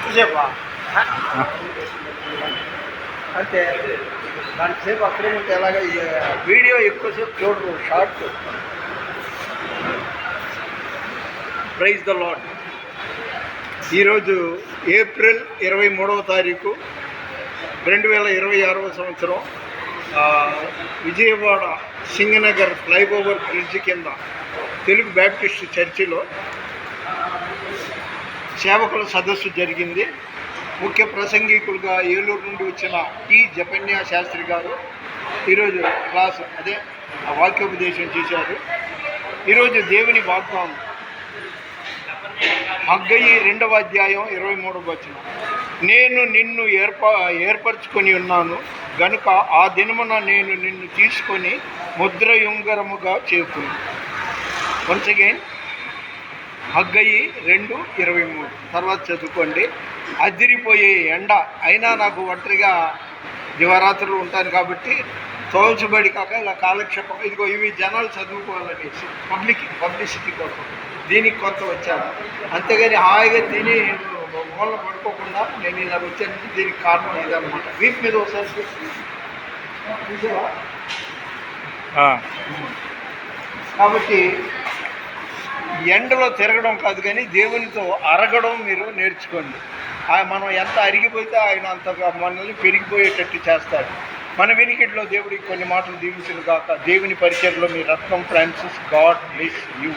అంతసేపా అంతే గంటసేపు అక్కడే ఉంటే ఎలాగ వీడియో ఎక్కువసేపు చూడరు షార్ట్. Praise the lord. ఈరోజు ఏప్రిల్ 23వ తారీఖు 2026వ సంవత్సరం. విజయవాడ సింగనగర్ ఫ్లైఓవర్ బ్రిడ్జ్ కింద తెలుగు బ్యాప్టిస్ట్ చర్చిలో సేవకుల సదస్సు జరిగింది. ముఖ్య ప్రసంగికులుగా ఏలూరు నుండి వచ్చిన టి జపన్య శాస్త్రి గారు ఈరోజు క్లాసు వాక్యోపదేశం చేశారు. ఈరోజు దేవుని వాగ్దానం హగ్గయి 2వ అధ్యాయం 23వ వచనం. నేను నిన్ను ఏర్పరచుకొని ఉన్నాను గనుక ఆ దినమున నేను నిన్ను తీసుకొని ముద్రయుంగరముగా చేతును. వన్స్ అగైన్ హగ్గయి 2:23. తర్వాత చదువుకోండి. అదిరిపోయే ఎండ అయినా నాకు ఒంటరిగా దివారాత్రులు ఉంటాను కాబట్టి తోల్చబడి కాక ఇలా కాలక్షేపం ఇదిగో ఇవి జనాలు చదువుకోవాలనేసి పబ్లిసిటీ కోసం దీనికి కొంత వచ్చాను. అంతేగాని హాయిగా తిని మూలన పడుకోకుండా నేను ఇలా వచ్చాను. దీనికి కారణం ఇదన్నమాట. వీప్ మీద ఒకసారి చూసావా? కాబట్టి ఎండలో తిరగడం కాదు కానీ దేవునితో అరగడం మీరు నేర్చుకోండి. మనం ఎంత అరిగిపోతే ఆయన అంతగా మనల్ని పెరిగిపోయేటట్టు చేస్తాడు. మన వెనికిట్లో దేవుడికి కొన్ని మాటలు దీవించును గాక. దేవుని పరిచయంలో మీ రత్నం ఫ్రాన్సిస్. God bless you.